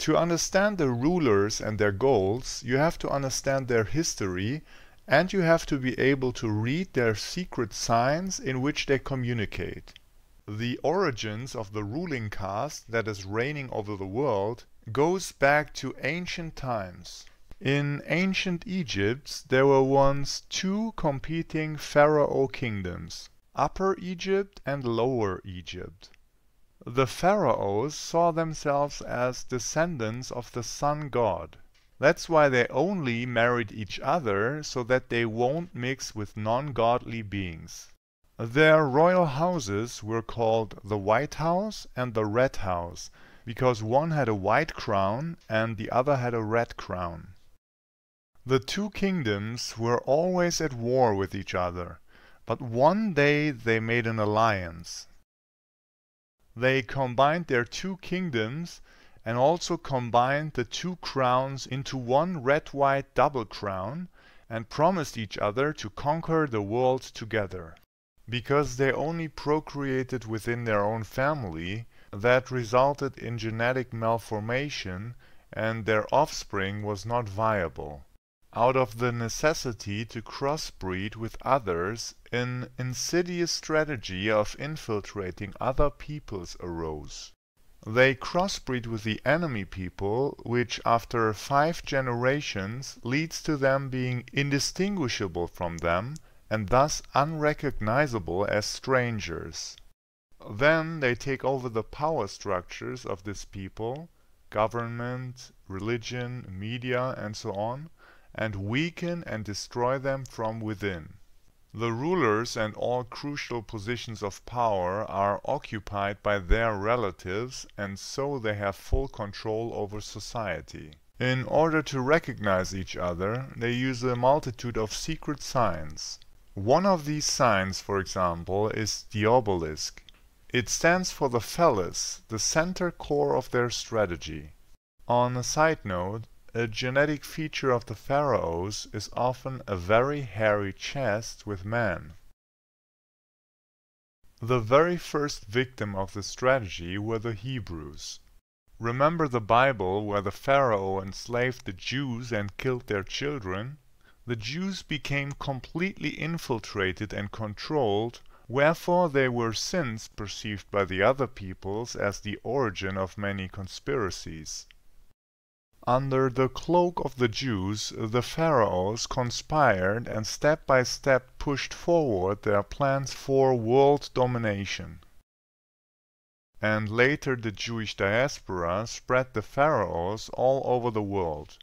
To understand the rulers and their goals, you have to understand their history, and you have to be able to read their secret signs in which they communicate. The origins of the ruling caste that is reigning over the world goes back to ancient times. In ancient Egypt, there were once two competing pharaoh kingdoms, Upper Egypt and Lower Egypt. The pharaohs saw themselves as descendants of the sun god. That's why they only married each other so that they won't mix with non-godly beings. Their royal houses were called the White House and the Red House, because one had a white crown and the other had a red crown. The two kingdoms were always at war with each other, but one day they made an alliance. They combined their two kingdoms and also combined the two crowns into one red-white double crown and promised each other to conquer the world together. Because they only procreated within their own family, that resulted in genetic malformation and their offspring was not viable. Out of the necessity to crossbreed with others, an insidious strategy of infiltrating other peoples arose. They crossbreed with the enemy people, which after 5 generations leads to them being indistinguishable from them and thus unrecognizable as strangers. Then they take over the power structures of this people, government, religion, media, and so on, and weaken and destroy them from within. The rulers and all crucial positions of power are occupied by their relatives, and so they have full control over society. In order to recognize each other, they use a multitude of secret signs. One of these signs, for example, is the obelisk. It stands for the phallus, the center core of their strategy. On a side note, a genetic feature of the pharaohs is often a very hairy chest with men. The very first victim of this strategy were the Hebrews. Remember the Bible where the pharaoh enslaved the Jews and killed their children? The Jews became completely infiltrated and controlled, wherefore they were since perceived by the other peoples as the origin of many conspiracies. Under the cloak of the Jews, the pharaohs conspired and step by step pushed forward their plans for world domination. And later the Jewish diaspora spread the pharaohs all over the world.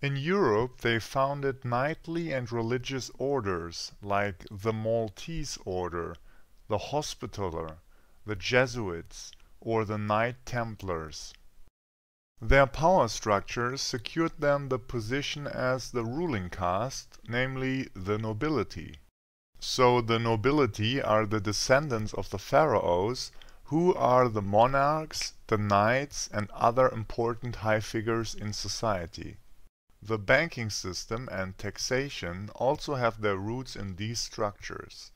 In Europe they founded knightly and religious orders like the Maltese order, the Hospitaller, the Jesuits, or the Knight Templars. Their power structures secured them the position as the ruling caste, namely the nobility. So the nobility are the descendants of the pharaohs, who are the monarchs, the knights, and other important high figures in society. The banking system and taxation also have their roots in these structures.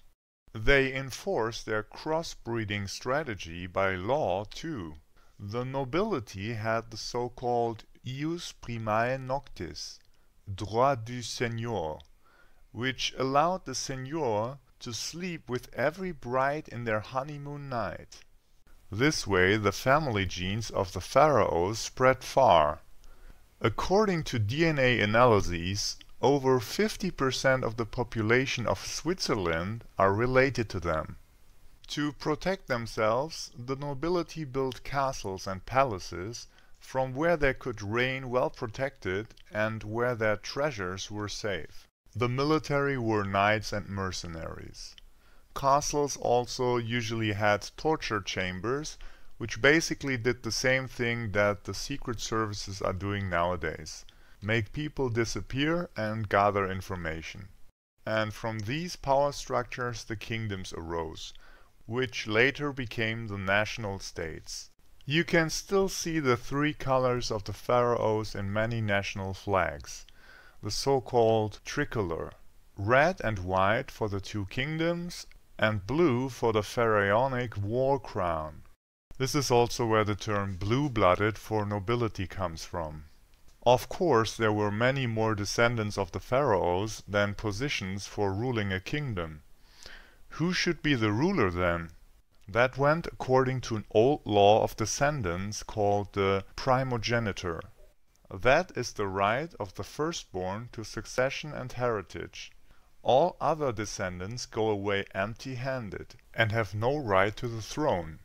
They enforce their crossbreeding strategy by law too. The nobility had the so-called ius primae noctis, droit du seigneur, which allowed the seigneur to sleep with every bride in their honeymoon night. This way the family genes of the pharaohs spread far. According to DNA analyses, over 50% of the population of Switzerland are related to them. To protect themselves, the nobility built castles and palaces from where they could reign well protected and where their treasures were safe. The military were knights and mercenaries. Castles also usually had torture chambers, which basically did the same thing that the secret services are doing nowadays. Make people disappear and gather information. And from these power structures the kingdoms arose, which later became the national states. You can still see the 3 colors of the pharaohs in many national flags. The so-called tricolor, red and white for the 2 kingdoms, and blue for the pharaonic war crown. This is also where the term blue-blooded for nobility comes from. Of course, there were many more descendants of the pharaohs than positions for ruling a kingdom. Who should be the ruler then? That went according to an old law of descendants called the primogeniture. That is the right of the firstborn to succession and heritage. All other descendants go away empty-handed and have no right to the throne.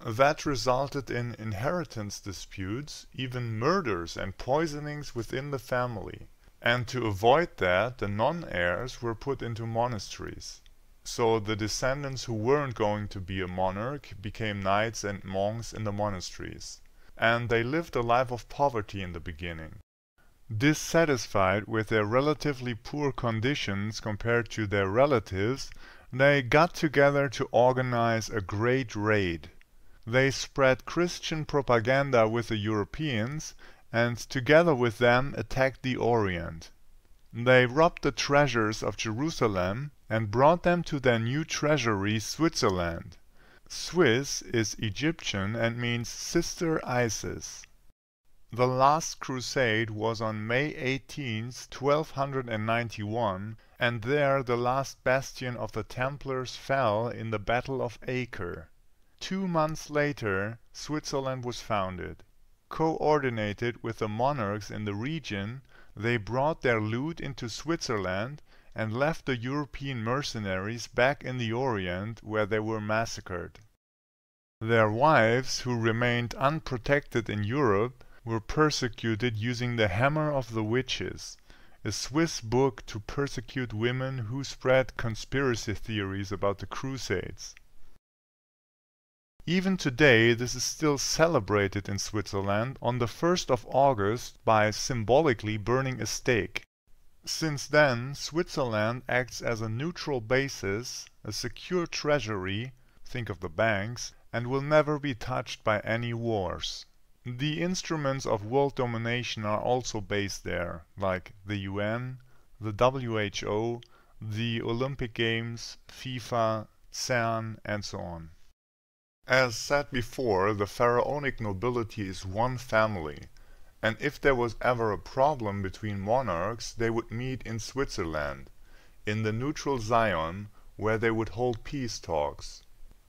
That resulted in inheritance disputes, even murders and poisonings within the family. And to avoid that, the non-heirs were put into monasteries. So the descendants who weren't going to be a monarch became knights and monks in the monasteries. And they lived a life of poverty in the beginning. Dissatisfied with their relatively poor conditions compared to their relatives, they got together to organize a great raid. They spread Christian propaganda with the Europeans and together with them attacked the Orient. They robbed the treasures of Jerusalem and brought them to their new treasury, Switzerland. Swiss is Egyptian and means Sister Isis. The last crusade was on May 18, 1291, and there the last bastion of the Templars fell in the Battle of Acre. 2 months later, Switzerland was founded. Co-ordinated with the monarchs in the region, they brought their loot into Switzerland and left the European mercenaries back in the Orient where they were massacred. Their wives, who remained unprotected in Europe, were persecuted using the hammer of the witches, a Swiss book to persecute women who spread conspiracy theories about the Crusades. Even today, this is still celebrated in Switzerland on the 1st of August by symbolically burning a stake. Since then, Switzerland acts as a neutral basis, a secure treasury, think of the banks, and will never be touched by any wars. The instruments of world domination are also based there, like the UN, the WHO, the Olympic Games, FIFA, CERN, and so on. As said before, the pharaonic nobility is one family, and if there was ever a problem between monarchs, they would meet in Switzerland, in the neutral Zion, where they would hold peace talks.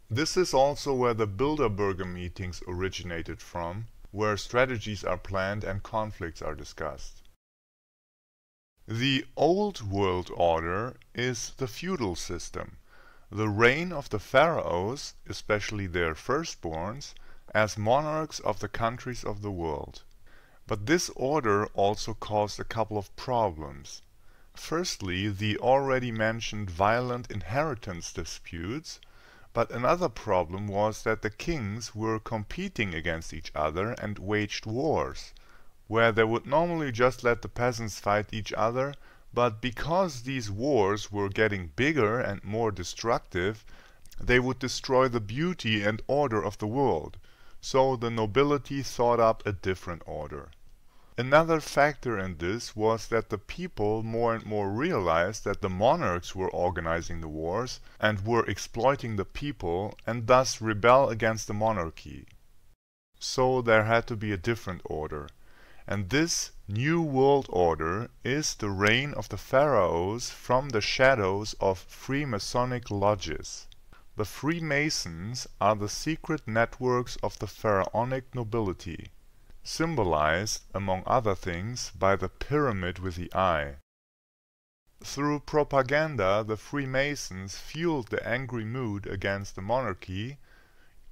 This is also where the Bilderberger meetings originated from, where strategies are planned and conflicts are discussed. The Old World Order is the feudal system, the reign of the pharaohs, especially their firstborns, as monarchs of the countries of the world. But this order also caused a couple of problems. Firstly, the already mentioned violent inheritance disputes, but another problem was that the kings were competing against each other and waged wars, where they would normally just let the peasants fight each other, but because these wars were getting bigger and more destructive, they would destroy the beauty and order of the world, so the nobility thought up a different order. Another factor in this was that the people more and more realized that the monarchs were organizing the wars and were exploiting the people and thus rebel against the monarchy. So there had to be a different order. And this New World Order is the reign of the pharaohs from the shadows of Freemasonic lodges. The Freemasons are the secret networks of the pharaonic nobility, symbolized, among other things, by the pyramid with the eye. Through propaganda, the Freemasons fueled the angry mood against the monarchy.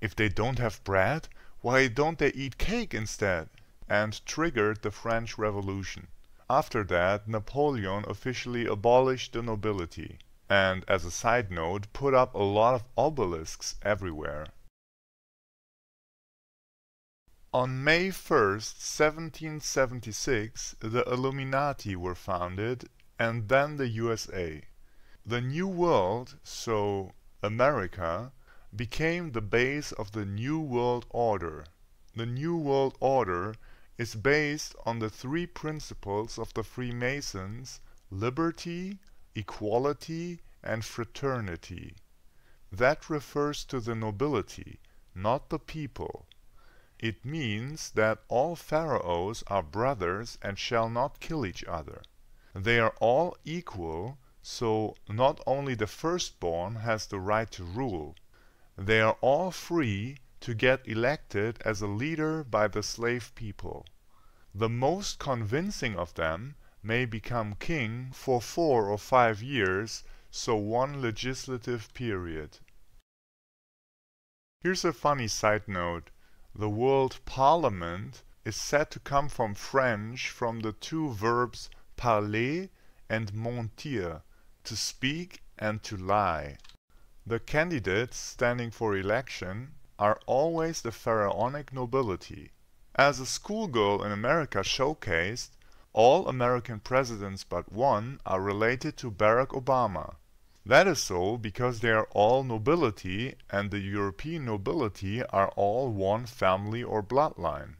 If they don't have bread, why don't they eat cake instead? And triggered the French Revolution. After that, Napoleon officially abolished the nobility, and as a side note, put up a lot of obelisks everywhere. On May 1st, 1776, the Illuminati were founded, and then the USA. The New World, so America, became the base of the New World Order. The New World Order is based on the 3 principles of the Freemasons: liberty, equality, and fraternity. That refers to the nobility, not the people. It means that all pharaohs are brothers and shall not kill each other. They are all equal, so not only the firstborn has the right to rule. They are all free to get elected as a leader by the slave people. The most convincing of them may become king for 4 or 5 years, so one legislative period. Here's a funny side note. The word parliament is said to come from French from the two verbs parler and mentir, to speak and to lie. The candidates standing for election are always the pharaonic nobility. As a schoolgirl in America showcased, all American presidents but one are related to Barack Obama. That is so because they are all nobility, and the European nobility are all one family or bloodline.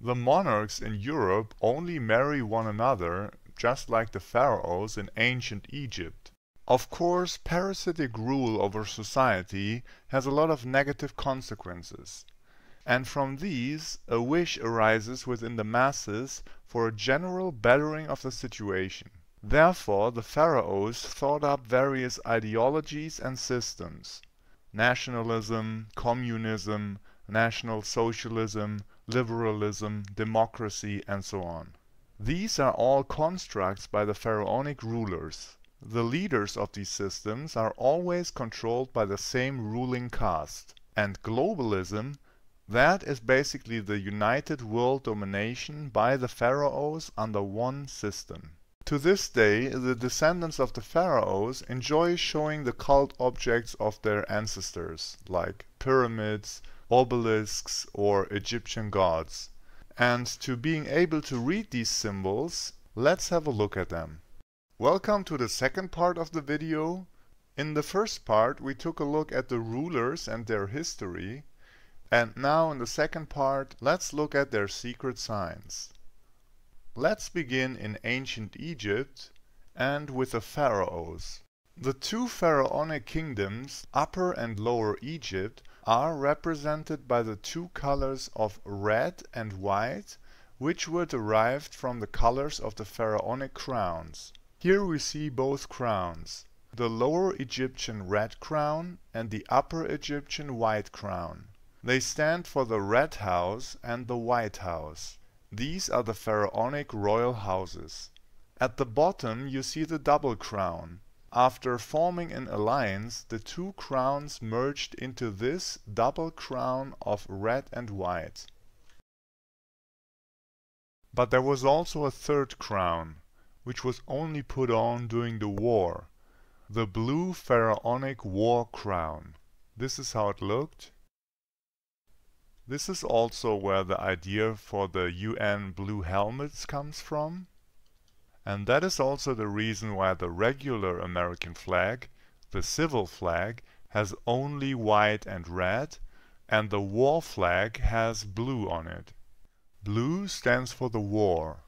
The monarchs in Europe only marry one another, just like the pharaohs in ancient Egypt. Of course, parasitic rule over society has a lot of negative consequences. And from these, a wish arises within the masses for a general bettering of the situation. Therefore, the pharaohs thought up various ideologies and systems: nationalism, communism, national socialism, liberalism, democracy, and so on. These are all constructs by the pharaonic rulers. The leaders of these systems are always controlled by the same ruling caste. And globalism, that is basically the united world domination by the pharaohs under one system. To this day, the descendants of the pharaohs enjoy showing the cult objects of their ancestors, like pyramids, obelisks, or Egyptian gods. And to being able to read these symbols, let's have a look at them. Welcome to the second part of the video. In the first part, we took a look at the rulers and their history. And now in the second part, let's look at their secret signs. Let's begin in ancient Egypt and with the pharaohs. The two pharaonic kingdoms, Upper and Lower Egypt, are represented by the two colors of red and white, which were derived from the colors of the pharaonic crowns. Here we see both crowns, the Lower Egyptian red crown and the Upper Egyptian white crown. They stand for the red house and the white house. These are the pharaonic royal houses. At the bottom you see the double crown. After forming an alliance, the two crowns merged into this double crown of red and white. But there was also a third crown, which was only put on during the war, the blue pharaonic war crown. This is how it looked. This is also where the idea for the UN blue helmets comes from. And that is also the reason why the regular American flag, the civil flag, has only white and red, and the war flag has blue on it. Blue stands for the war.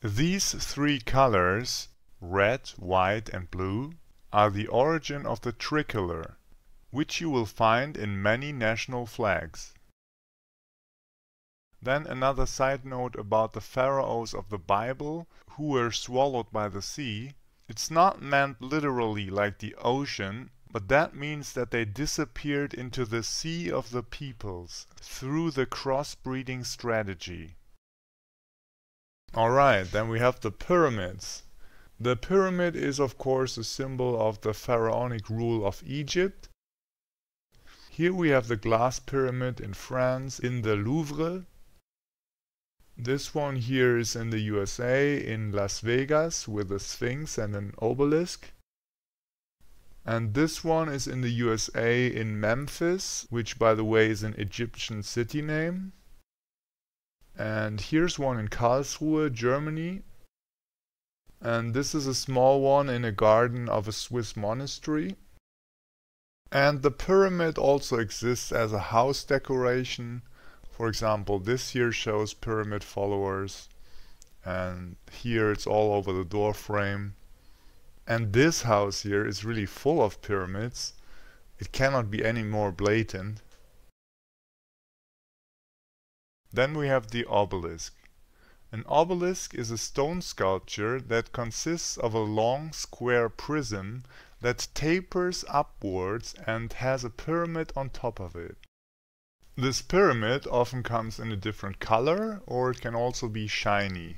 These three colors, red, white, and blue, are the origin of the tricolor, which you will find in many national flags. Then another side note about the pharaohs of the Bible who were swallowed by the sea. It's not meant literally like the ocean, but that means that they disappeared into the sea of the peoples through the crossbreeding strategy. Alright, then we have the pyramids. The pyramid is of course a symbol of the pharaonic rule of Egypt. Here we have the glass pyramid in France in the Louvre. This one here is in the USA in Las Vegas with a sphinx and an obelisk. And this one is in the USA in Memphis, which by the way is an Egyptian city name. And here's one in Karlsruhe, Germany. And this is a small one in a garden of a Swiss monastery. And the pyramid also exists as a house decoration. For example, this here shows pyramid followers, and here it's all over the door frame. And this house here is really full of pyramids. It cannot be any more blatant. Then we have the obelisk. An obelisk is a stone sculpture that consists of a long square prism that tapers upwards and has a pyramid on top of it. This pyramid often comes in a different color, or it can also be shiny.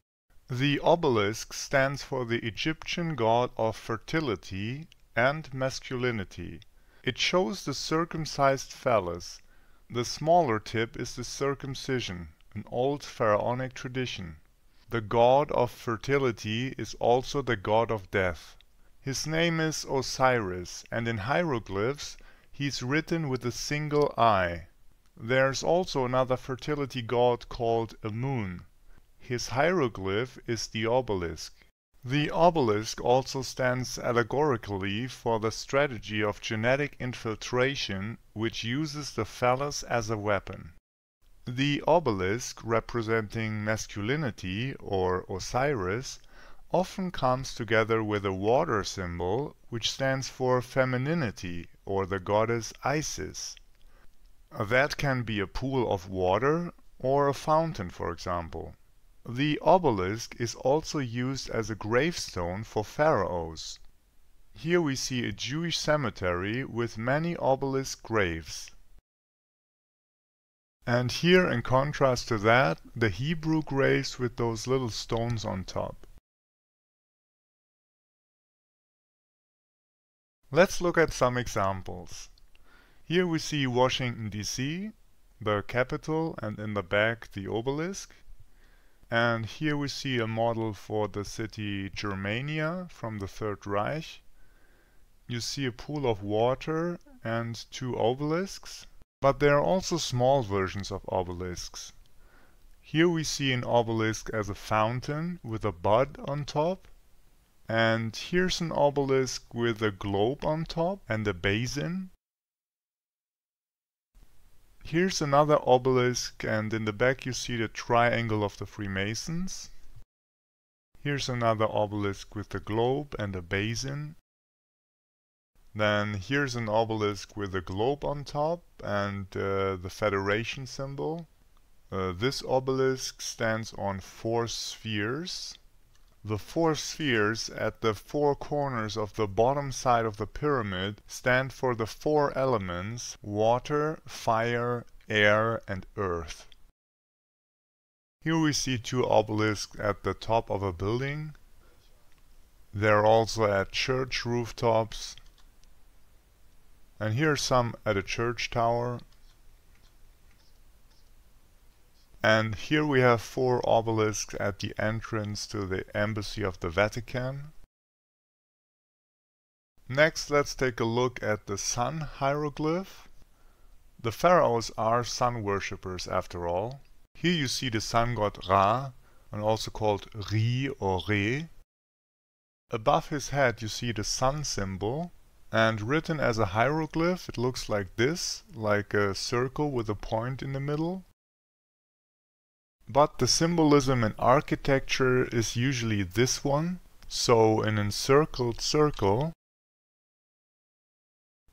The obelisk stands for the Egyptian god of fertility and masculinity. It shows the circumcised phallus. The smaller tip is the circumcision, an old pharaonic tradition. The god of fertility is also the god of death. His name is Osiris, and in hieroglyphs he is written with a single eye. There's also another fertility god called Amun. His hieroglyph is the obelisk. The obelisk also stands allegorically for the strategy of genetic infiltration, which uses the phallus as a weapon. The obelisk, representing masculinity or Osiris, often comes together with a water symbol, which stands for femininity or the goddess Isis. That can be a pool of water or a fountain, for example. The obelisk is also used as a gravestone for pharaohs. Here we see a Jewish cemetery with many obelisk graves. And here, in contrast to that, the Hebrew graves with those little stones on top. Let's look at some examples. Here we see Washington, D.C., the capital, and in the back the obelisk. And here we see a model for the city Germania from the Third Reich. You see a pool of water and two obelisks, but there are also small versions of obelisks. Here we see an obelisk as a fountain with a bud on top, and here's an obelisk with a globe on top and a basin. Here's another obelisk, and in the back you see the triangle of the Freemasons. Here's another obelisk with a globe and a basin. Then here's an obelisk with a globe on top and the Federation symbol. This obelisk stands on 4 spheres. The 4 spheres at the 4 corners of the bottom side of the pyramid stand for the 4 elements: water, fire, air, and earth. Here we see 2 obelisks at the top of a building. They're also at church rooftops. And here are some at a church tower. And here we have 4 obelisks at the entrance to the Embassy of the Vatican. Next, let's take a look at the sun hieroglyph. The pharaohs are sun worshippers after all. Here you see the sun god Ra, and also called Ri or Re. Above his head you see the sun symbol, and written as a hieroglyph it looks like this, like a circle with a point in the middle. But the symbolism in architecture is usually this one, so an encircled circle.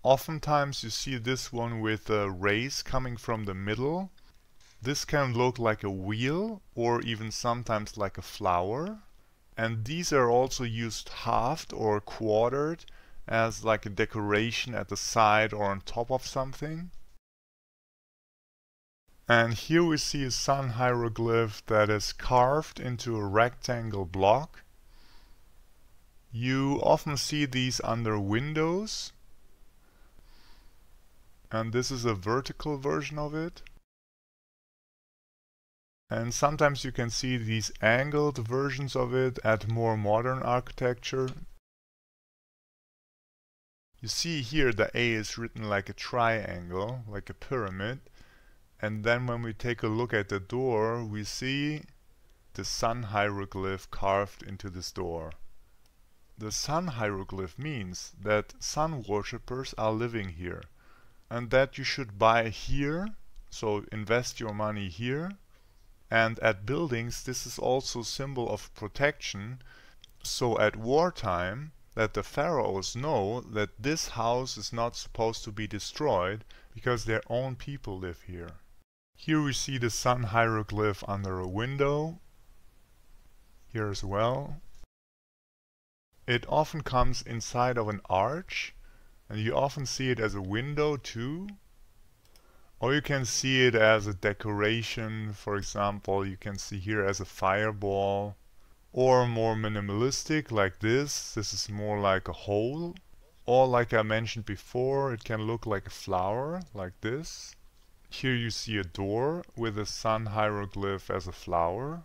Oftentimes you see this one with rays coming from the middle. This can look like a wheel or even sometimes like a flower. And these are also used halved or quartered as like a decoration at the side or on top of something. And here we see a sun hieroglyph that is carved into a rectangle block. You often see these under windows. And this is a vertical version of it. And sometimes you can see these angled versions of it at more modern architecture. You see here the A is written like a triangle, like a pyramid. And then when we take a look at the door, we see the sun hieroglyph carved into this door. The sun hieroglyph means that sun worshippers are living here, and that you should buy here, so invest your money here. And at buildings this is also a symbol of protection, so at wartime that the pharaohs know that this house is not supposed to be destroyed because their own people live here. Here we see the sun hieroglyph under a window. Here as well. It often comes inside of an arch, and you often see it as a window too. Or you can see it as a decoration. For example, you can see here as a fireball. Or more minimalistic like this. This is more like a hole. Or like I mentioned before, it can look like a flower, like this. Here you see a door with a sun hieroglyph as a flower.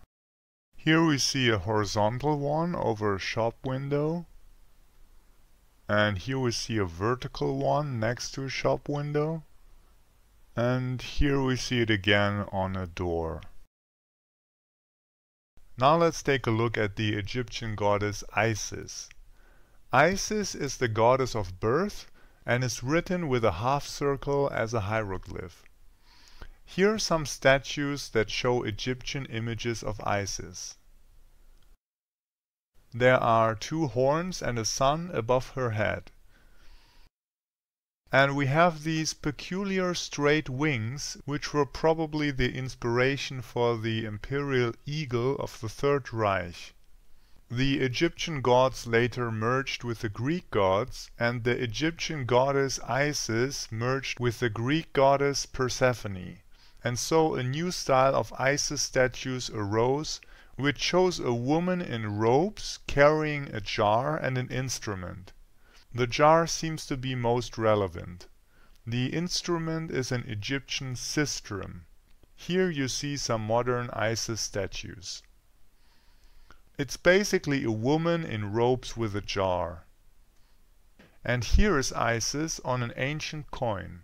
Here we see a horizontal one over a shop window. And here we see a vertical one next to a shop window. And here we see it again on a door. Now let's take a look at the Egyptian goddess Isis. Isis is the goddess of birth and is written with a half circle as a hieroglyph. Here are some statues that show Egyptian images of Isis. There are 2 horns and a sun above her head. And we have these peculiar straight wings, which were probably the inspiration for the imperial eagle of the Third Reich. The Egyptian gods later merged with the Greek gods, and the Egyptian goddess Isis merged with the Greek goddess Persephone. And so a new style of Isis statues arose, which shows a woman in robes carrying a jar and an instrument. The jar seems to be most relevant. The instrument is an Egyptian sistrum. Here you see some modern Isis statues. It's basically a woman in robes with a jar. And here is Isis on an ancient coin.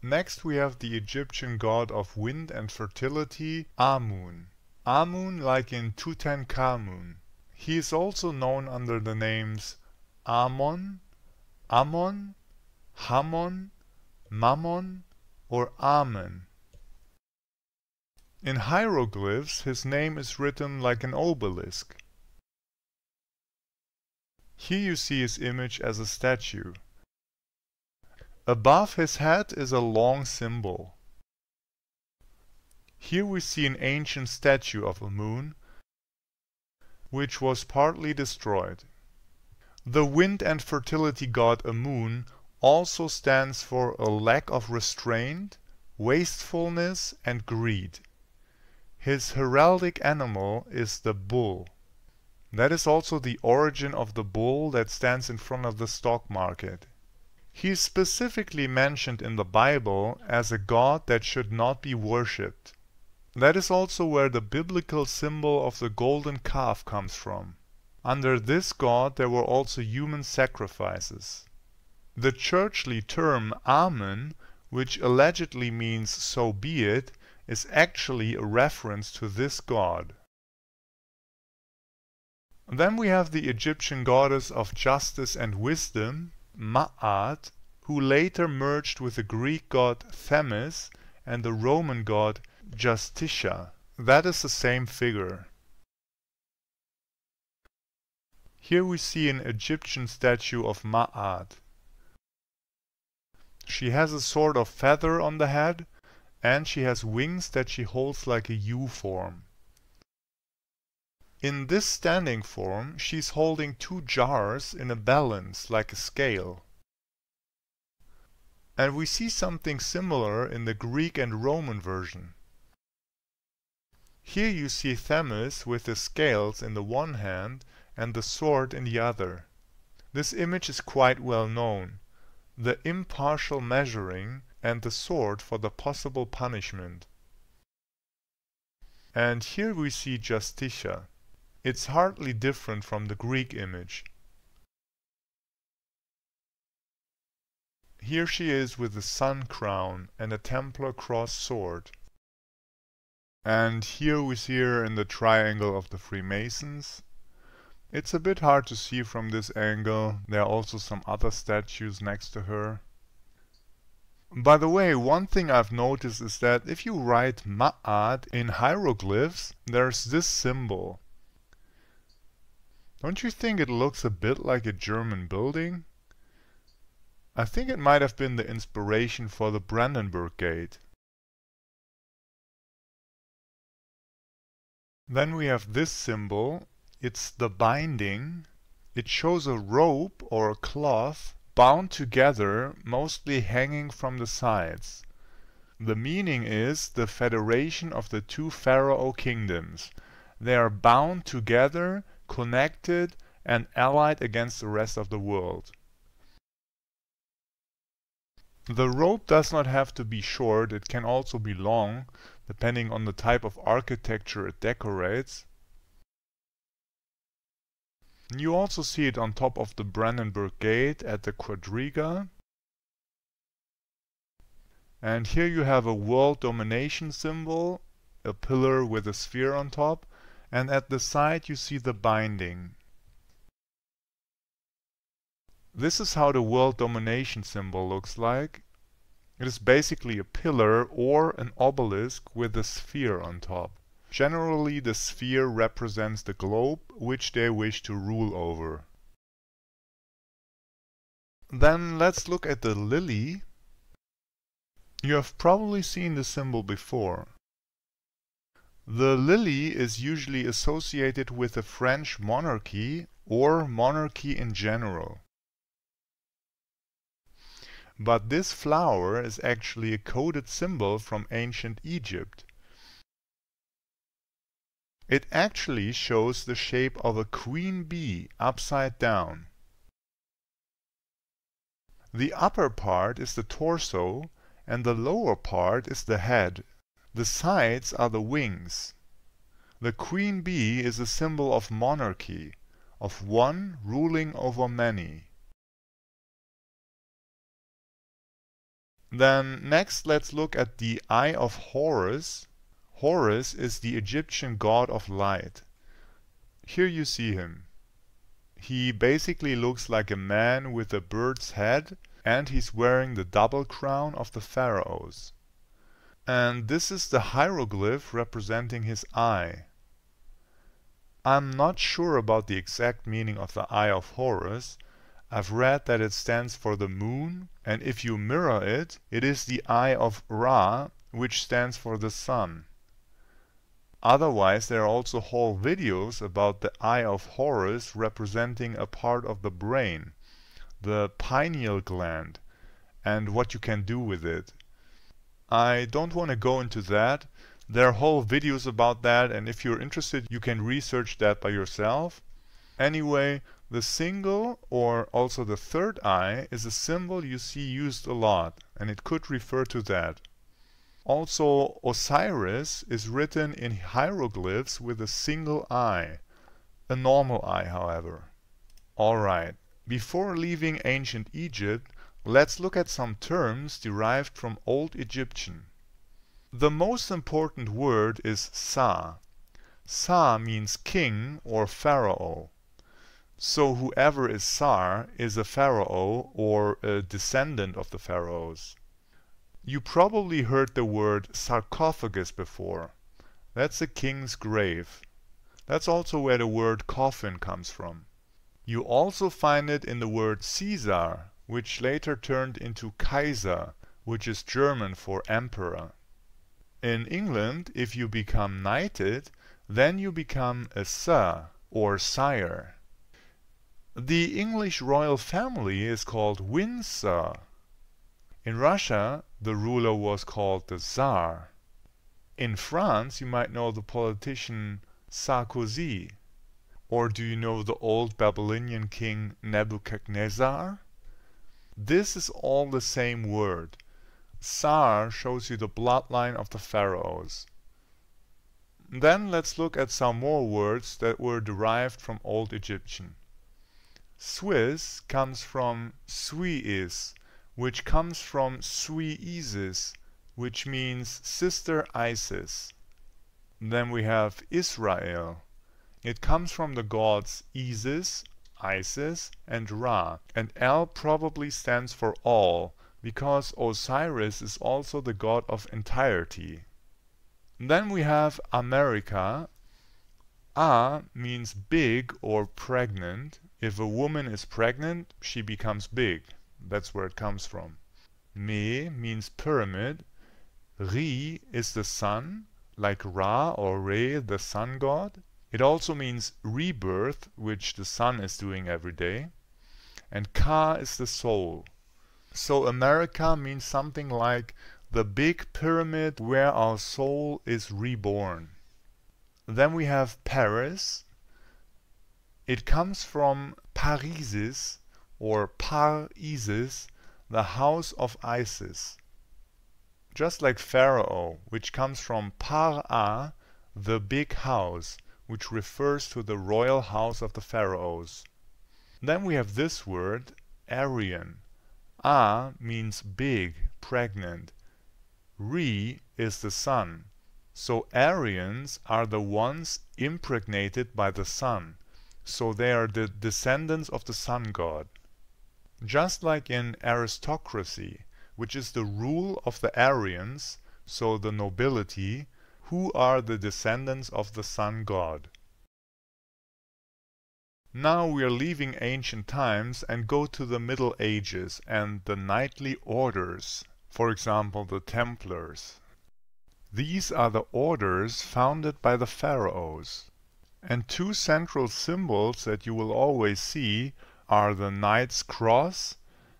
Next we have the Egyptian god of wind and fertility, Amun. Amun like in Tutankhamun. He is also known under the names Amon, Ammon, Hammon, Mammon, or Amen. In hieroglyphs his name is written like an obelisk. Here you see his image as a statue. Above his head is a long symbol. Here we see an ancient statue of Amun, which was partly destroyed. The wind and fertility god Amun also stands for a lack of restraint, wastefulness, and greed. His heraldic animal is the bull. That is also the origin of the bull that stands in front of the stock market. He is specifically mentioned in the Bible as a god that should not be worshipped. That is also where the biblical symbol of the golden calf comes from. Under this god there were also human sacrifices. The churchly term Amen, which allegedly means so be it, is actually a reference to this god. Then we have the Egyptian goddess of justice and wisdom, Ma'at, who later merged with the Greek god Themis and the Roman god Justitia. That is the same figure. Here we see an Egyptian statue of Ma'at. She has a sort of feather on the head, and she has wings that she holds like a U form. In this standing form, she's holding 2 jars in a balance like a scale. And we see something similar in the Greek and Roman version. Here you see Themis with the scales in the one hand and the sword in the other. This image is quite well known. The impartial measuring and the sword for the possible punishment. And here we see Justitia. It's hardly different from the Greek image. Here she is with the sun crown and a Templar cross sword. And here we see her in the triangle of the Freemasons. It's a bit hard to see from this angle. There are also some other statues next to her. By the way, one thing I've noticed is that if you write Ma'at in hieroglyphs, there's this symbol. Don't you think it looks a bit like a German building? I think it might have been the inspiration for the Brandenburg Gate. Then we have this symbol. It's the binding. It shows a rope or a cloth bound together, mostly hanging from the sides. The meaning is the federation of the two pharaoh kingdoms. They are bound together, connected, and allied against the rest of the world. The rope does not have to be short, it can also be long, depending on the type of architecture it decorates. You also see it on top of the Brandenburg Gate at the quadriga. And here you have a world domination symbol, a pillar with a sphere on top, and at the side you see the binding. This is how the world domination symbol looks like. It is basically a pillar or an obelisk with a sphere on top. Generally, the sphere represents the globe which they wish to rule over. Then let's look at the lily. You have probably seen the symbol before. The lily is usually associated with the French monarchy or monarchy in general. But this flower is actually a coded symbol from ancient Egypt. It actually shows the shape of a queen bee upside down. The upper part is the torso and the lower part is the head. The sides are the wings. The queen bee is a symbol of monarchy, of one ruling over many. Then next let's look at the eye of Hross. Hross is the Egyptian god of light. Here you see him. He basically looks like a man with a bird's head, and he's wearing the double crown of the pharaohs. And this is the hieroglyph representing his eye. I'm not sure about the exact meaning of the eye of Hross. I've read that it stands for the moon, and if you mirror it, it is the eye of Ra, which stands for the sun. Otherwise, there are also whole videos about the eye of Hross representing a part of the brain, the pineal gland, and what you can do with it. I don't want to go into that. There are whole videos about that, and if you're interested, you can research that by yourself. Anyway, the single or also the third eye is a symbol you see used a lot, and it could refer to that. Also, Osiris is written in hieroglyphs with a single eye, a normal eye, however. Alright, before leaving ancient Egypt, let's look at some terms derived from Old Egyptian. The most important word is Sa. Sa means king or pharaoh. So whoever is Sar is a pharaoh or a descendant of the pharaohs. You probably heard the word sarcophagus before. That's a king's grave. That's also where the word coffin comes from. You also find it in the word Caesar, which later turned into Kaiser, which is German for emperor. In England, if you become knighted, then you become a Sir or Sire. The English royal family is called Windsor. In Russia, the ruler was called the Tsar. In France, you might know the politician Sarkozy. Or do you know the old Babylonian king Nebuchadnezzar? This is all the same word. Tsar shows you the bloodline of the pharaohs. Then let's look at some more words that were derived from Old Egyptian. Swiss comes from Suis, which comes from Sui Isis, which means Sister Isis. Then we have Israel. It comes from the gods Isis, Isis, and Ra, and L probably stands for all, because Osiris is also the god of entirety. Then we have America. A means big or pregnant. If a woman is pregnant, she becomes big. That's where it comes from. Me means pyramid. Ri is the sun, like Ra or Re, the sun god. It also means rebirth, which the sun is doing every day. And Ka is the soul. So America means something like the big pyramid where our soul is reborn. Then we have Paris. It comes from Parisis or Par-Isis, the house of Isis. Just like Pharaoh, which comes from Par-A, the big house, which refers to the royal house of the pharaohs. Then we have this word, Aryan. A means big, pregnant. Re is the sun. So Aryans are the ones impregnated by the sun. So they are the descendants of the sun god. Just like in aristocracy, which is the rule of the Aryans, so the nobility, who are the descendants of the sun god. Now we are leaving ancient times and go to the Middle Ages and the knightly orders, for example the templars. These are the orders founded by the pharaohs. And two central symbols that you will always see are the Knight's Cross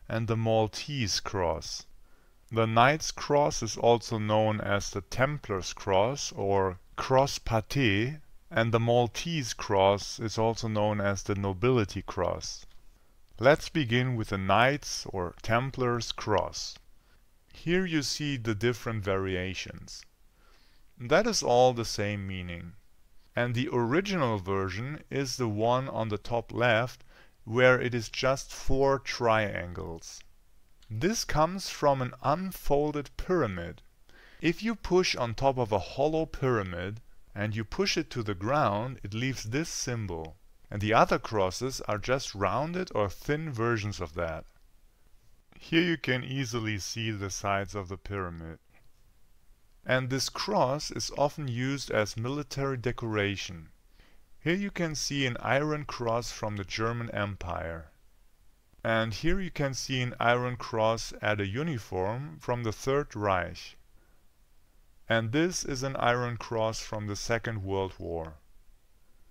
and the Maltese Cross. The Knight's Cross is also known as the Templar's Cross or Cross Pate, and the Maltese Cross is also known as the Nobility Cross. Let's begin with the Knight's or Templar's Cross. Here you see the different variations. That is all the same meaning. And the original version is the one on the top left, where it is just 4 triangles. This comes from an unfolded pyramid. If you push on top of a hollow pyramid and you push it to the ground, it leaves this symbol. And the other crosses are just rounded or thin versions of that. Here you can easily see the sides of the pyramid. And this cross is often used as military decoration. Here you can see an iron cross from the German Empire. And here you can see an iron cross at a uniform from the Third Reich. And this is an iron cross from the Second World War.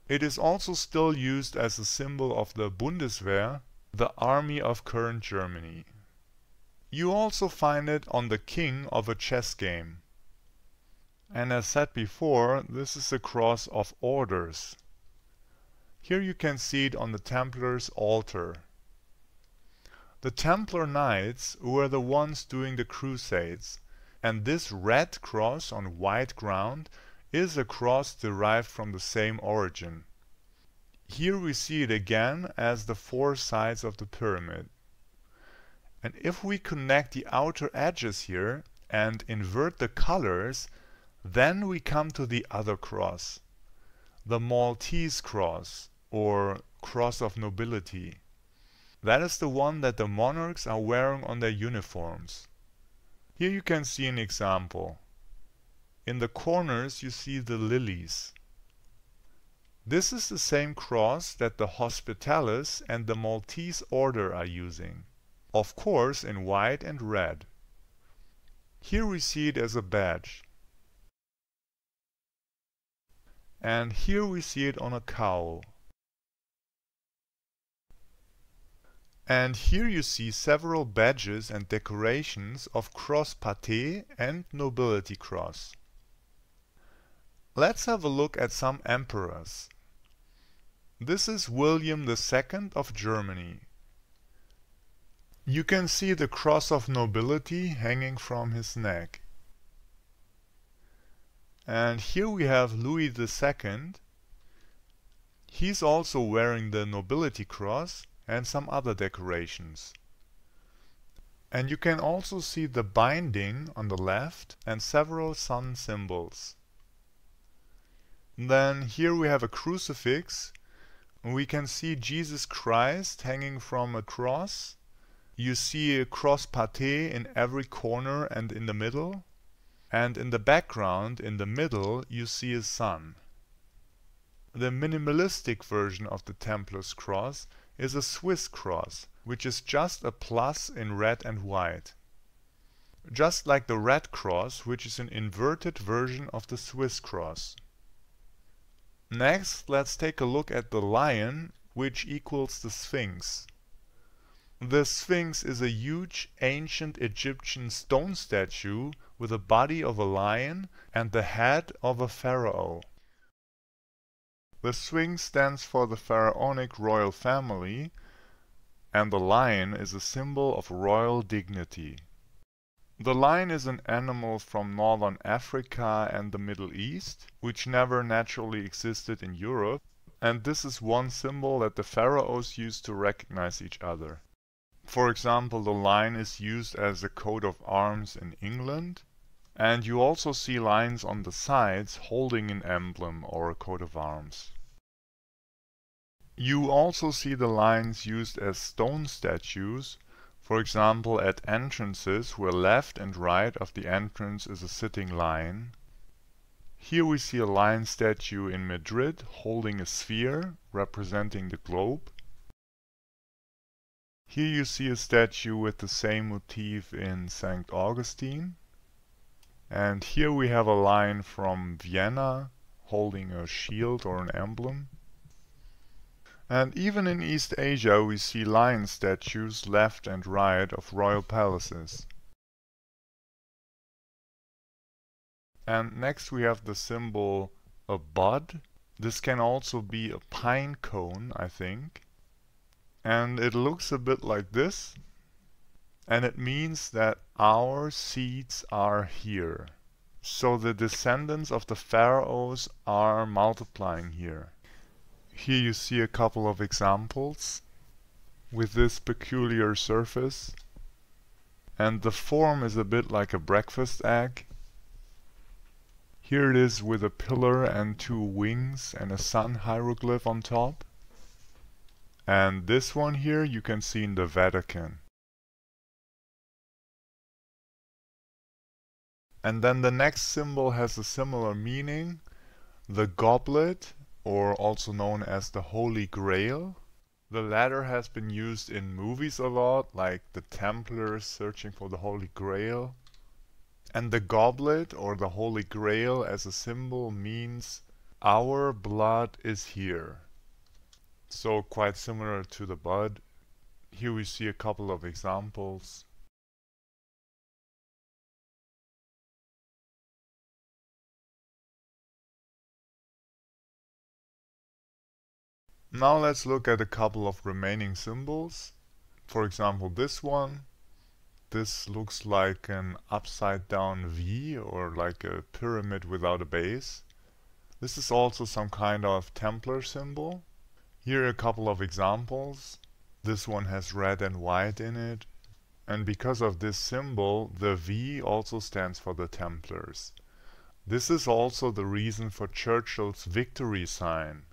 It is also still used as a symbol of the Bundeswehr, the army of current Germany. You also find it on the king of a chess game. And as said before, this is a cross of orders. Here you can see it on the Templars' altar. The Templar Knights were the ones doing the crusades, and this red cross on white ground is a cross derived from the same origin. Here we see it again as the 4 sides of the pyramid. And if we connect the outer edges here and invert the colors, then we come to the other cross, the Maltese cross, or cross of nobility. That is the one that the monarchs are wearing on their uniforms. Here you can see an example. In the corners you see the lilies. This is the same cross that the Hospitalis and the Maltese order are using, of course in white and red. Here we see it as a badge. And here we see it on a cowl. And here you see several badges and decorations of cross pate and nobility cross. Let's have a look at some emperors. This is William II of Germany. You can see the cross of nobility hanging from his neck. And here we have Louis II. He's also wearing the nobility cross and some other decorations. And you can also see the binding on the left and several sun symbols. Then here we have a crucifix. We can see Jesus Christ hanging from a cross. you see a cross pâté in every corner and in the middle. And in the background, in the middle, you see a sun. The minimalistic version of the Templars cross is a Swiss cross, which is just a plus in red and white. Just like the red cross, which is an inverted version of the Swiss cross. Next, let's take a look at the lion, which equals the Sphinx. The Sphinx is a huge ancient Egyptian stone statue with the body of a lion and the head of a pharaoh. The Sphinx stands for the pharaonic royal family, and the lion is a symbol of royal dignity. The lion is an animal from northern Africa and the Middle East, which never naturally existed in Europe, and this is one symbol that the pharaohs used to recognize each other. For example, the lion is used as a coat of arms in England, and you also see lions on the sides holding an emblem or a coat of arms. You also see the lions used as stone statues, for example at entrances where left and right of the entrance is a sitting lion. Here we see a lion statue in Madrid holding a sphere representing the globe. Here you see a statue with the same motif in St. Augustine. And here we have a lion from Vienna holding a shield or an emblem. And even in East Asia we see lion statues left and right of royal palaces. And next we have the symbol a bud. This can also be a pine cone, I think. And it looks a bit like this. And it means that our seeds are here. So the descendants of the pharaohs are multiplying here. Here you see a couple of examples with this peculiar surface. And the form is a bit like a breakfast egg. Here it is with a pillar and two wings and a sun hieroglyph on top. And this one here you can see in the Vatican. And then the next symbol has a similar meaning. The goblet, or also known as the Holy Grail. The latter has been used in movies a lot, like the Templars searching for the Holy Grail. And the goblet, or the Holy Grail as a symbol, means our blood is here. So quite similar to the bud. Here we see a couple of examples. Now let's look at a couple of remaining symbols. For example, this one. This looks like an upside down V, or like a pyramid without a base. This is also some kind of Templar symbol. Here are a couple of examples. This one has red and white in it. And because of this symbol, the V also stands for the Templars. This is also the reason for Churchill's victory sign.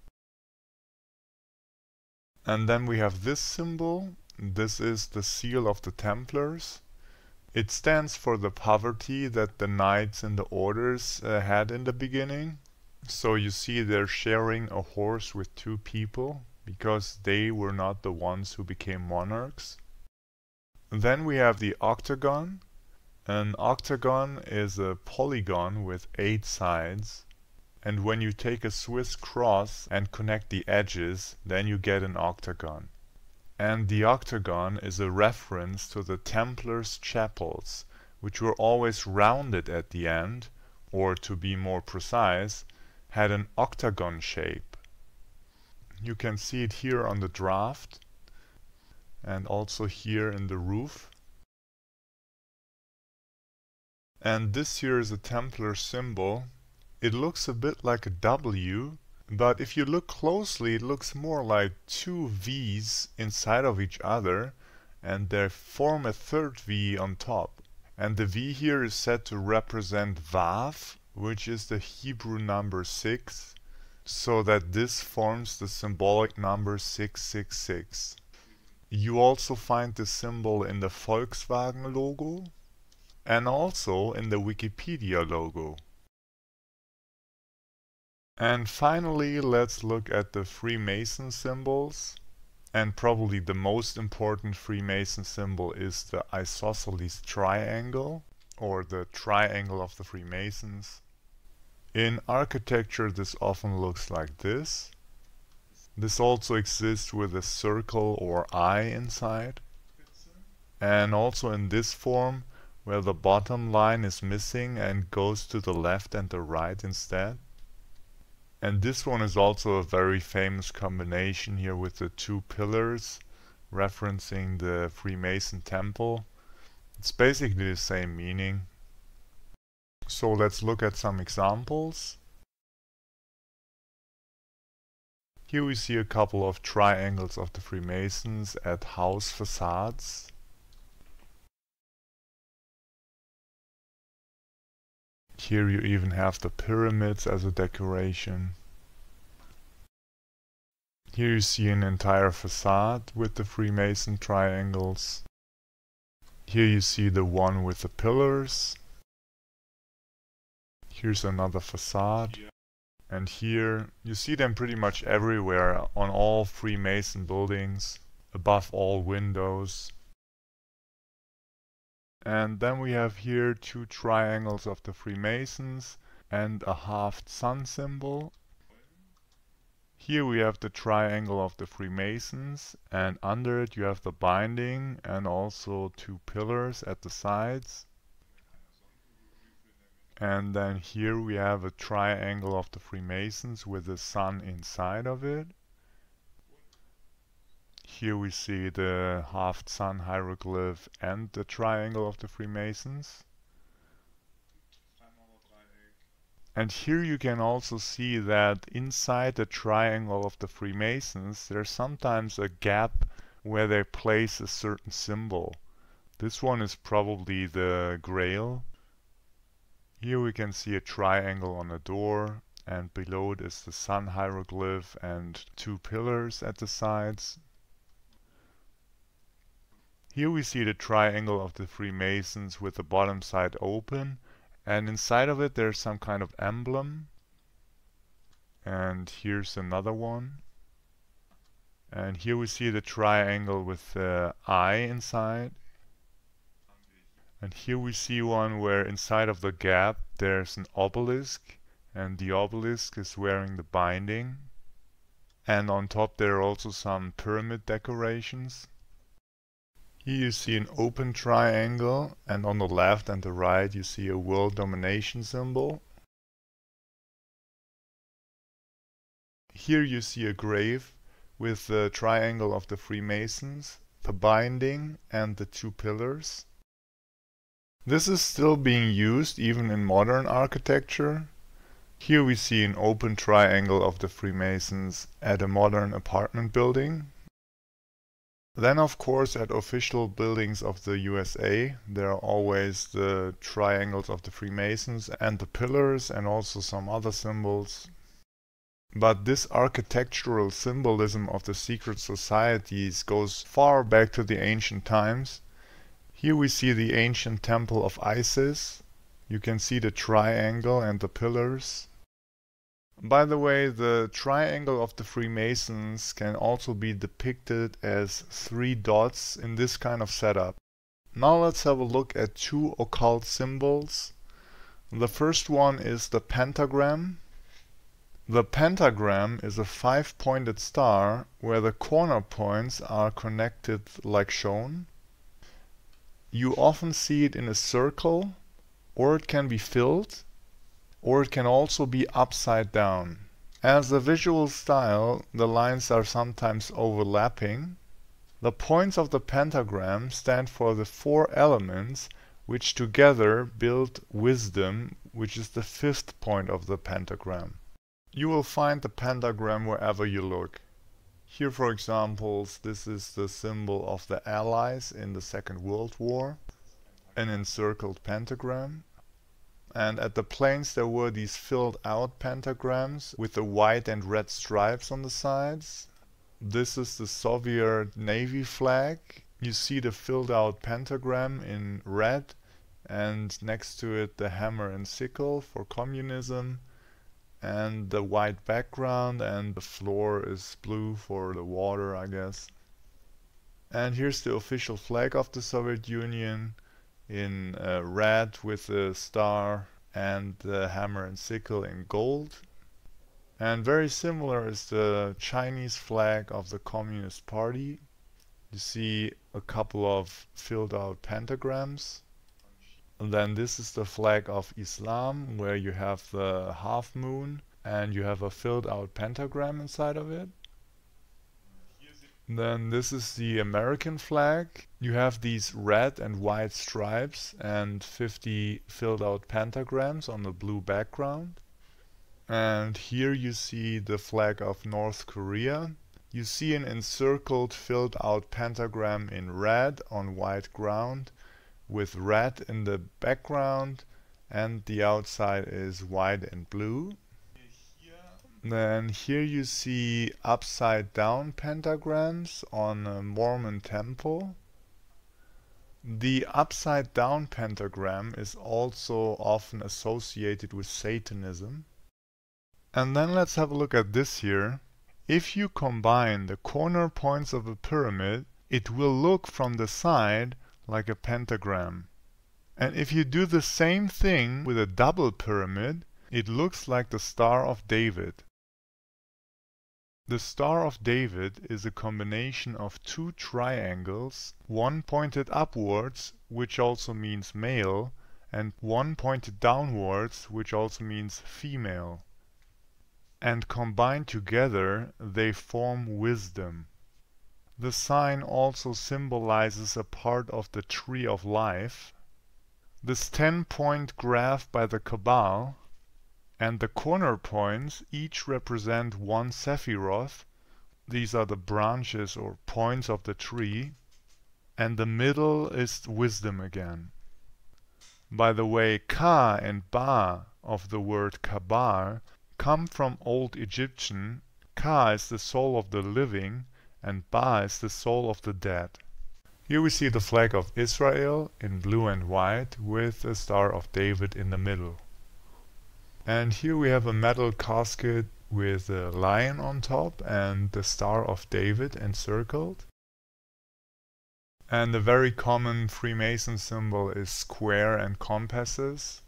And then we have this symbol. This is the seal of the Templars. It stands for the poverty that the knights and the orders had in the beginning. So you see they're sharing a horse with two people because they were not the ones who became monarchs. Then we have the octagon. An octagon is a polygon with 8 sides. And when you take a Swiss cross and connect the edges, then you get an octagon. And the octagon is a reference to the Templars' chapels, which were always rounded at the end, or to be more precise, had an octagon shape. You can see it here on the draft, and also here in the roof. And this here is a Templar symbol. It looks a bit like a W, but if you look closely it looks more like 2 V's inside of each other, and they form a third V on top. And the V here is said to represent Vav, which is the Hebrew number 6, so that this forms the symbolic number 666. You also find this symbol in the Volkswagen logo and also in the Wikipedia logo. And finally, let's look at the Freemason symbols. And probably the most important Freemason symbol is the isosceles triangle, or the triangle of the Freemasons. In architecture, this often looks like this. This also exists with a circle or eye inside. And also in this form, where the bottom line is missing and goes to the left and the right instead. And this one is also a very famous combination here with the two pillars, referencing the Freemason temple. It's basically the same meaning. So let's look at some examples. Here we see a couple of triangles of the Freemasons at house facades. Here you even have the pyramids as a decoration. Here you see an entire facade with the Freemason triangles. Here you see the one with the pillars. Here's another facade. And here you see them pretty much everywhere on all Freemason buildings, above all windows. And then we have here two triangles of the Freemasons and a halved sun symbol. Here we have the triangle of the Freemasons, and under it you have the binding and also two pillars at the sides. And then here we have a triangle of the Freemasons with the sun inside of it. Here we see the halved sun hieroglyph and the triangle of the Freemasons. And here you can also see that inside the triangle of the Freemasons there's sometimes a gap where they place a certain symbol. This one is probably the Grail. Here we can see a triangle on a door, and below it is the sun hieroglyph and two pillars at the sides. Here we see the triangle of the Freemasons with the bottom side open, and inside of it there's some kind of emblem. And here's another one. And here we see the triangle with the eye inside. And here we see one where inside of the gap there's an obelisk, and the obelisk is wearing the binding. And on top there are also some pyramid decorations. Here you see an open triangle, and on the left and the right you see a world domination symbol. Here you see a grave with the triangle of the Freemasons, the binding and the two pillars. This is still being used even in modern architecture. Here we see an open triangle of the Freemasons at a modern apartment building. Then of course at official buildings of the USA there are always the triangles of the Freemasons and the pillars and also some other symbols. But this architectural symbolism of the secret societies goes far back to the ancient times. Here we see the ancient temple of Isis. You can see the triangle and the pillars. By the way, the triangle of the Freemasons can also be depicted as three dots in this kind of setup. Now let's have a look at two occult symbols. The first one is the pentagram. The pentagram is a five-pointed star where the corner points are connected like shown. You often see it in a circle, or it can be filled, or it can also be upside down. As a visual style, the lines are sometimes overlapping. The points of the pentagram stand for the four elements which together build wisdom, which is the fifth point of the pentagram. You will find the pentagram wherever you look. Here, for example, this is the symbol of the Allies in the Second World War, an encircled pentagram. And at the plains there were these filled out pentagrams with the white and red stripes on the sides. This is the Soviet Navy flag. You see the filled out pentagram in red, and next to it the hammer and sickle for communism, and the white background, and the floor is blue for the water, I guess. And here's the official flag of the Soviet Union in red with a star and the hammer and sickle in gold. And very similar is the Chinese flag of the Communist Party. You see a couple of filled out pentagrams. And then this is the flag of Islam, where you have the half moon and you have a filled out pentagram inside of it. Then this is the American flag. You have these red and white stripes and 50 filled out pentagrams on a blue background. And here you see the flag of North Korea. You see an encircled filled out pentagram in red on white ground with red in the background, and the outside is white and blue. Then here you see upside down pentagrams on a Mormon temple. The upside down pentagram is also often associated with Satanism. And then let's have a look at this here. If you combine the corner points of a pyramid, it will look from the side like a pentagram. And if you do the same thing with a double pyramid, it looks like the Star of David. The Star of David is a combination of two triangles, one pointed upwards, which also means male, and one pointed downwards, which also means female. And combined together, they form wisdom. The sign also symbolizes a part of the tree of life. This 10-point graph by the Cabal, and the corner points each represent one Sephiroth. These are the branches or points of the tree. And the middle is wisdom again. By the way, Ka and Ba of the word Kabar come from Old Egyptian. Ka is the soul of the living, and Ba is the soul of the dead. Here we see the flag of Israel in blue and white with a Star of David in the middle. And here we have a metal casket with a lion on top and the Star of David encircled. And a very common Freemason symbol is square and compasses.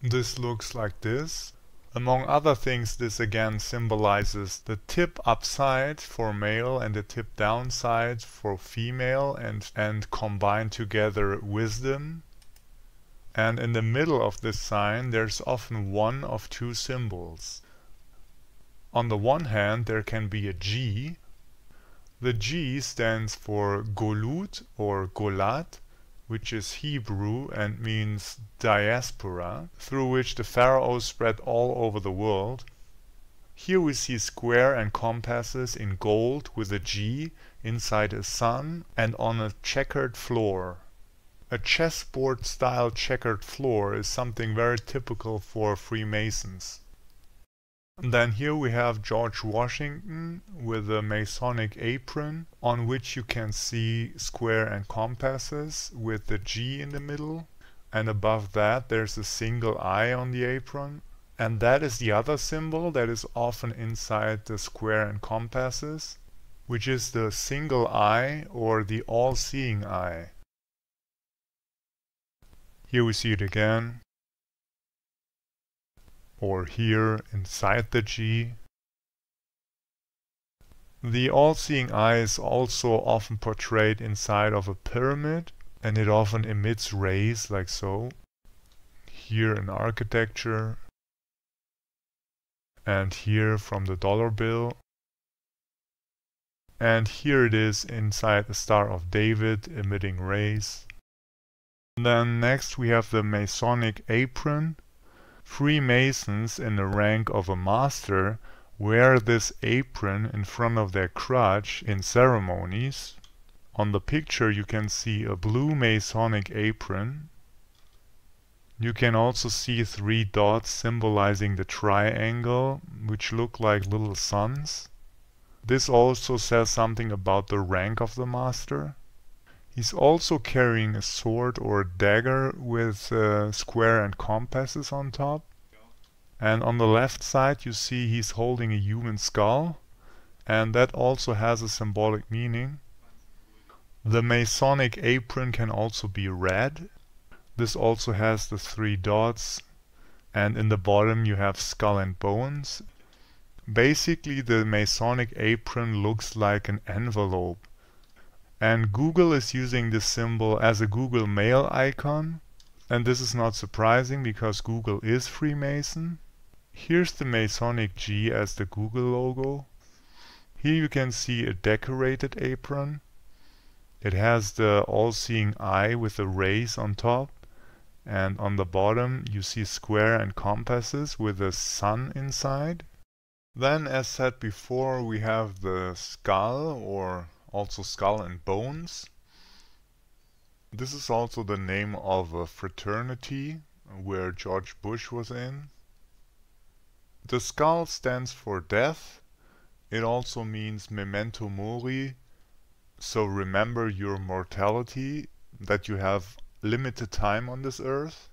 This looks like this. Among other things, this again symbolizes the tip upside for male and the tip downside for female, and combined together wisdom. And in the middle of this sign there's often one of two symbols. On the one hand there can be a G. The G stands for Golut or Golat, which is Hebrew and means diaspora, through which the pharaohs spread all over the world. Here we see square and compasses in gold with a G inside a sun and on a checkered floor. A chessboard style checkered floor is something very typical for Freemasons. And then here we have George Washington with a Masonic apron on which you can see square and compasses with the G in the middle, and above that there's a single eye on the apron, and that is the other symbol that is often inside the square and compasses, which is the single eye or the all-seeing eye. Here we see it again. Or here inside the G. The all-seeing eye is also often portrayed inside of a pyramid, and it often emits rays like so. Here in architecture, and here from the dollar bill. And here it is inside the Star of David emitting rays. And then next we have the Masonic apron. Freemasons in the rank of a master wear this apron in front of their crotch in ceremonies. On the picture you can see a blue Masonic apron. You can also see 3 dots symbolizing the triangle, which look like little suns. This also says something about the rank of the master. He's also carrying a sword or a dagger with square and compasses on top. And on the left side you see he's holding a human skull, and that also has a symbolic meaning. The Masonic apron can also be red. This also has the 3 dots, and in the bottom you have skull and bones. Basically the Masonic apron looks like an envelope. And Google is using this symbol as a Google Mail icon. And this is not surprising because Google is Freemason. Here's the Masonic G as the Google logo. Here you can see a decorated apron. It has the all-seeing eye with the rays on top. And on the bottom you see square and compasses with a sun inside. Then, as said before, we have the skull, or also skull and bones. This is also the name of a fraternity where George Bush was in. The skull stands for death. It also means memento mori, so remember your mortality, that you have limited time on this earth.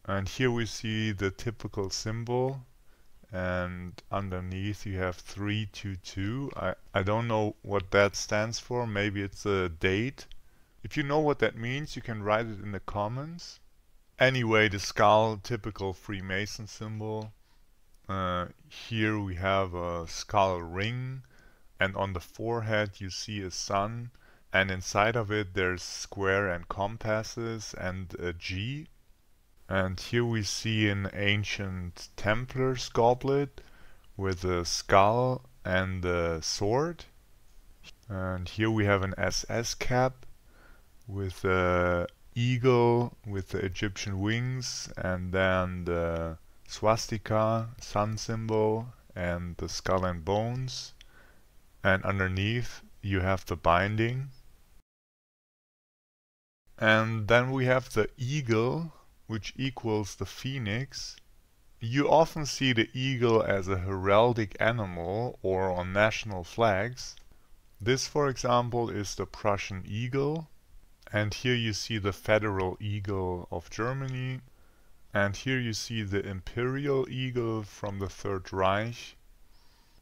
And here we see the typical symbol, and underneath you have 322. I don't know what that stands for. Maybe it's a date. If you know what that means, you can write it in the comments. Anyway, the skull, typical Freemason symbol. Here we have a skull ring, and on the forehead you see a sun, and inside of it there's square and compasses and a G. And here we see an ancient templars goblet with a skull and a sword. And here we have an SS cap with a eagle with the Egyptian wings, and then the swastika, sun symbol, and the skull and bones. And underneath you have the binding. And then we have the eagle, which equals the phoenix. You often see the eagle as a heraldic animal or on national flags. This, for example, is the Prussian eagle. And here you see the federal eagle of Germany. And here you see the imperial eagle from the Third Reich.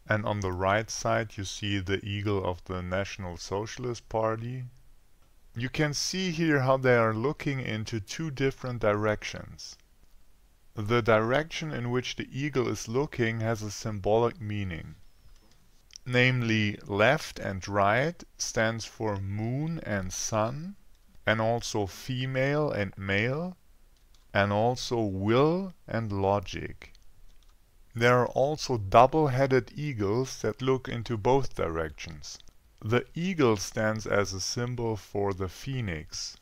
And on the right side you see the eagle of the National Socialist Party. You can see here how they are looking into 2 different directions. The direction in which the eagle is looking has a symbolic meaning. Namely, left and right stands for moon and sun, and also female and male, and also will and logic. There are also double-headed eagles that look into both directions. The eagle stands as a symbol for the phoenix.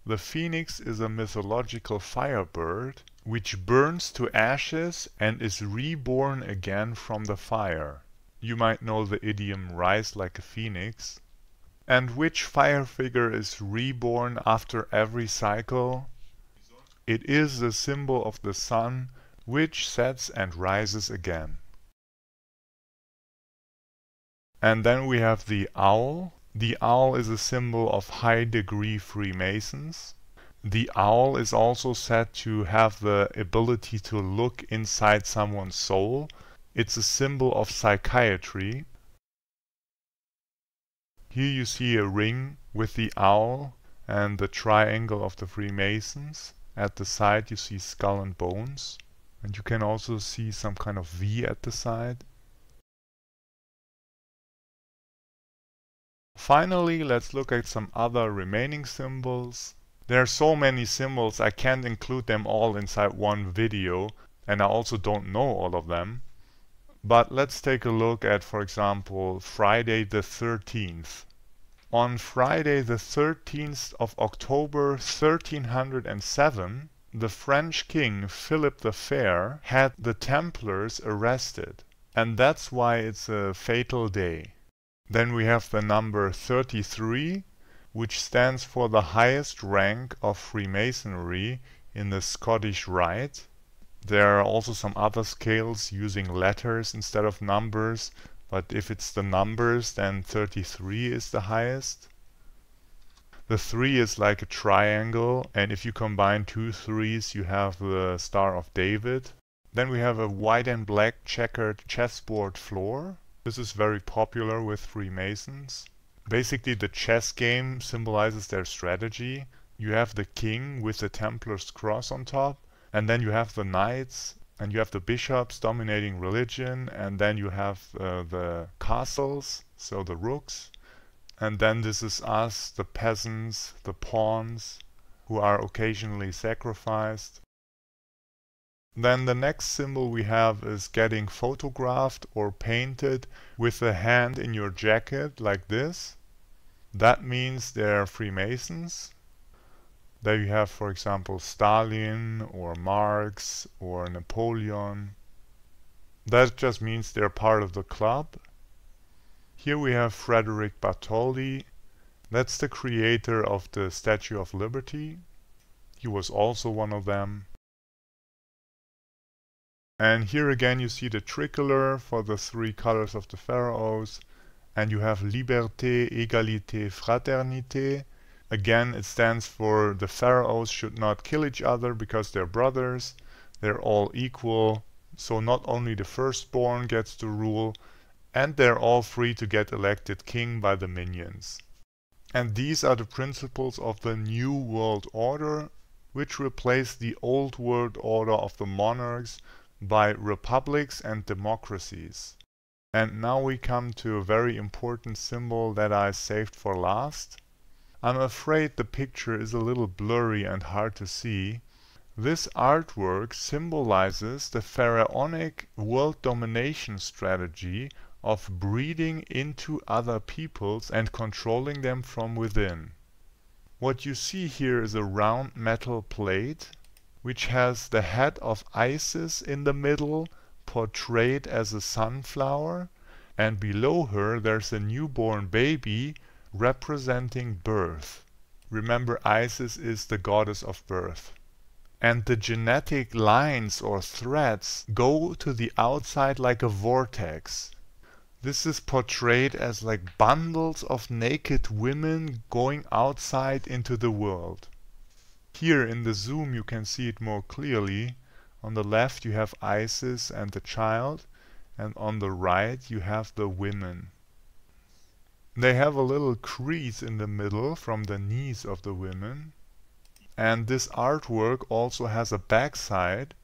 The phoenix is a mythological firebird which burns to ashes and is reborn again from the fire. You might know the idiom rise like a phoenix. And which fire figure is reborn after every cycle? It is the symbol of the sun, which sets and rises again. And then we have the owl. The owl is a symbol of high degree Freemasons. The owl is also said to have the ability to look inside someone's soul. It's a symbol of psychiatry. Here you see a ring with the owl and the triangle of the Freemasons. At the side you see skull and bones. And you can also see some kind of V at the side. Finally, let's look at some other remaining symbols. There are so many symbols I can't include them all inside one video, and I also don't know all of them. But let's take a look at, for example, Friday the 13th. On Friday the 13th of October 1307, the French king Philip the Fair had the Templars arrested, and that's why it's a fatal day. Then we have the number 33, which stands for the highest rank of Freemasonry in the Scottish Rite. There are also some other scales using letters instead of numbers, But if it's the numbers, then 33 is the highest. The 3 is like a triangle, and if you combine 2 3s, you have the Star of David. Then we have a white and black checkered chessboard floor. This is very popular with Freemasons. Basically, the chess game symbolizes their strategy. You have the king with the Templars cross on top, and then you have the knights, and you have the bishops dominating religion, and then you have the castles, so the rooks. And then this is us, the peasants, the pawns, who are occasionally sacrificed. Then the next symbol we have is getting photographed or painted with a hand in your jacket like this. That means they're Freemasons. There you have, for example, Stalin or Marx or Napoleon. That just means they're part of the club. Here we have Frederick Bartholdi. That's the creator of the Statue of Liberty. He was also one of them. And here again you see the tricolor for the 3 colors of the pharaohs. And you have Liberté, Égalité, Fraternité. Again, it stands for the pharaohs should not kill each other because they're brothers. They're all equal. So not only the firstborn gets to rule, and they're all free to get elected king by the minions. And these are the principles of the New World Order, which replace the Old World Order of the monarchs by republics and democracies. And now we come to a very important symbol that I saved for last. I'm afraid the picture is a little blurry and hard to see. This artwork symbolizes the pharaonic world domination strategy of breeding into other peoples and controlling them from within. What you see here is a round metal plate which has the head of Isis in the middle, portrayed as a sunflower, and below her there's a newborn baby representing birth. Remember, Isis is the goddess of birth. And the genetic lines or threads go to the outside like a vortex. This is portrayed as like bundles of naked women going outside into the world. Here in the zoom you can see it more clearly. On the left you have Isis and the child, and on the right you have the women. They have a little crease in the middle from the knees of the women. And this artwork also has a backside,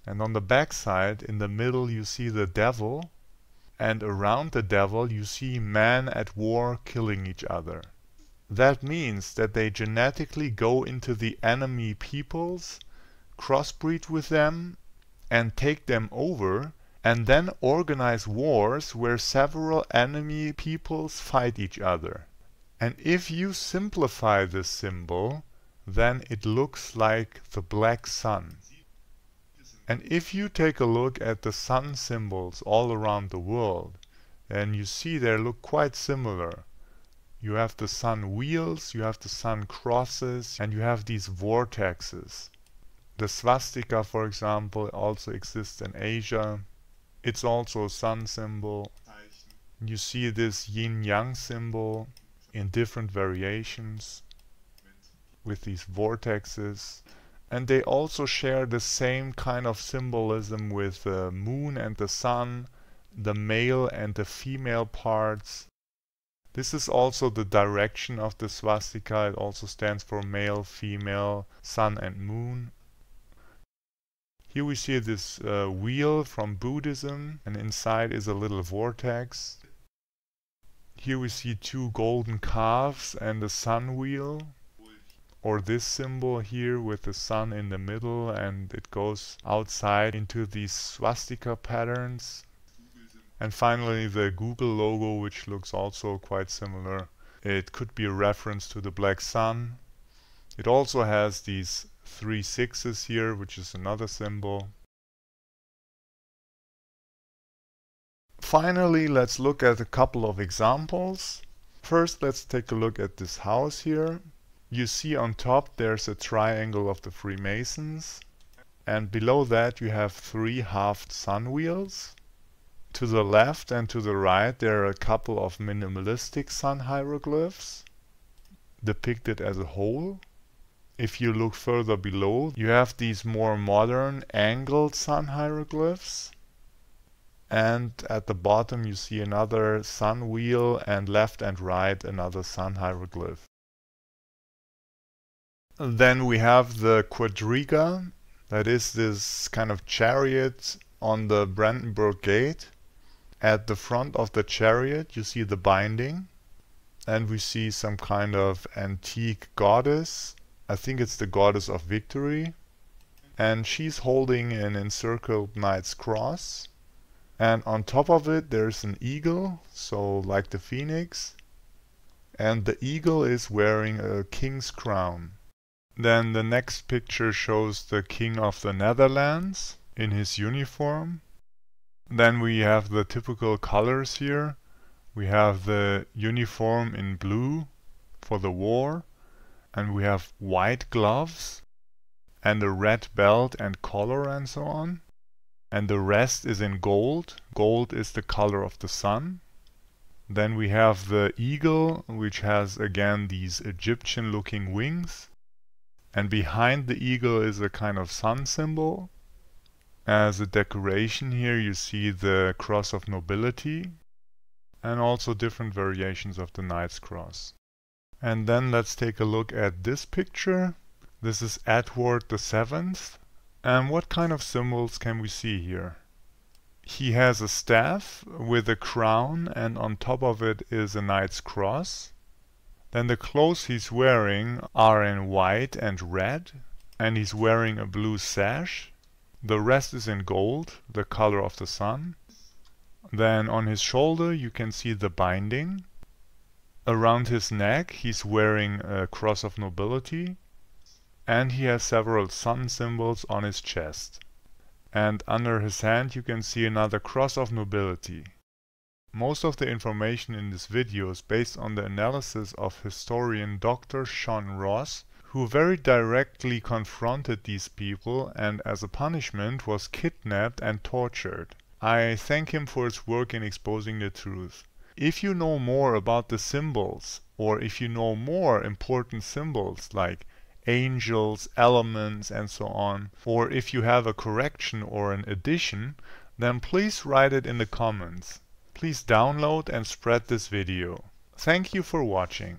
and on the backside in the middle you see the devil, and around the devil you see men at war killing each other. That means that they genetically go into the enemy peoples, crossbreed with them, and take them over, and then organize wars where several enemy peoples fight each other. And if you simplify this symbol, then it looks like the black sun. And if you take a look at the sun symbols all around the world, then you see they look quite similar. You have the sun wheels, you have the sun crosses, and you have these vortexes. The swastika, for example, also exists in Asia. It's also a sun symbol. You see this yin-yang symbol in different variations with these vortexes. And they also share the same kind of symbolism with the moon and the sun, the male and the female parts. This is also the direction of the swastika. It also stands for male, female, sun and moon. Here we see this wheel from Buddhism, and inside is a little vortex. Here we see 2 golden calves and a sun wheel. Or this symbol here with the sun in the middle, and it goes outside into these swastika patterns. And finally the Google logo, which looks also quite similar. It could be a reference to the black sun. It also has these 3 sixes here, which is another symbol. Finally, let's look at a couple of examples. First, let's take a look at this house here. You see on top there's a triangle of the Freemasons, and below that you have 3 halved sun wheels. To the left and to the right there are a couple of minimalistic sun hieroglyphs depicted as a whole. If you look further below, you have these more modern angled sun hieroglyphs. And at the bottom you see another sun wheel, and left and right another sun hieroglyph. Then we have the quadriga, that is this kind of chariot on the Brandenburg Gate. At the front of the chariot you see the binding, and we see some kind of antique goddess. I think it's the goddess of victory, and she's holding an encircled knight's cross, and on top of it there's an eagle, so like the phoenix, and the eagle is wearing a king's crown. Then the next picture shows the King of the Netherlands in his uniform. Then we have the typical colors here. We have the uniform in blue for the war, and we have white gloves and a red belt and collar and so on. And the rest is in gold. Gold is the color of the sun. Then we have the eagle, which has again these Egyptian looking wings. And behind the eagle is a kind of sun symbol. As a decoration here you see the cross of nobility, and also different variations of the knight's cross. And then let's take a look at this picture. This is Edward VII. And what kind of symbols can we see here? He has a staff with a crown, and on top of it is a knight's cross. Then the clothes he's wearing are in white and red, and he's wearing a blue sash. The rest is in gold, the color of the sun. Then on his shoulder you can see the binding. Around his neck he's wearing a cross of nobility, and he has several sun symbols on his chest. And under his hand you can see another cross of nobility. Most of the information in this video is based on the analysis of historian Dr. Hross, who very directly confronted these people and as a punishment was kidnapped and tortured. I thank him for his work in exposing the truth. If you know more about the symbols, or if you know more important symbols like angels, elements and so on, or if you have a correction or an addition, then please write it in the comments. Please download and spread this video. Thank you for watching.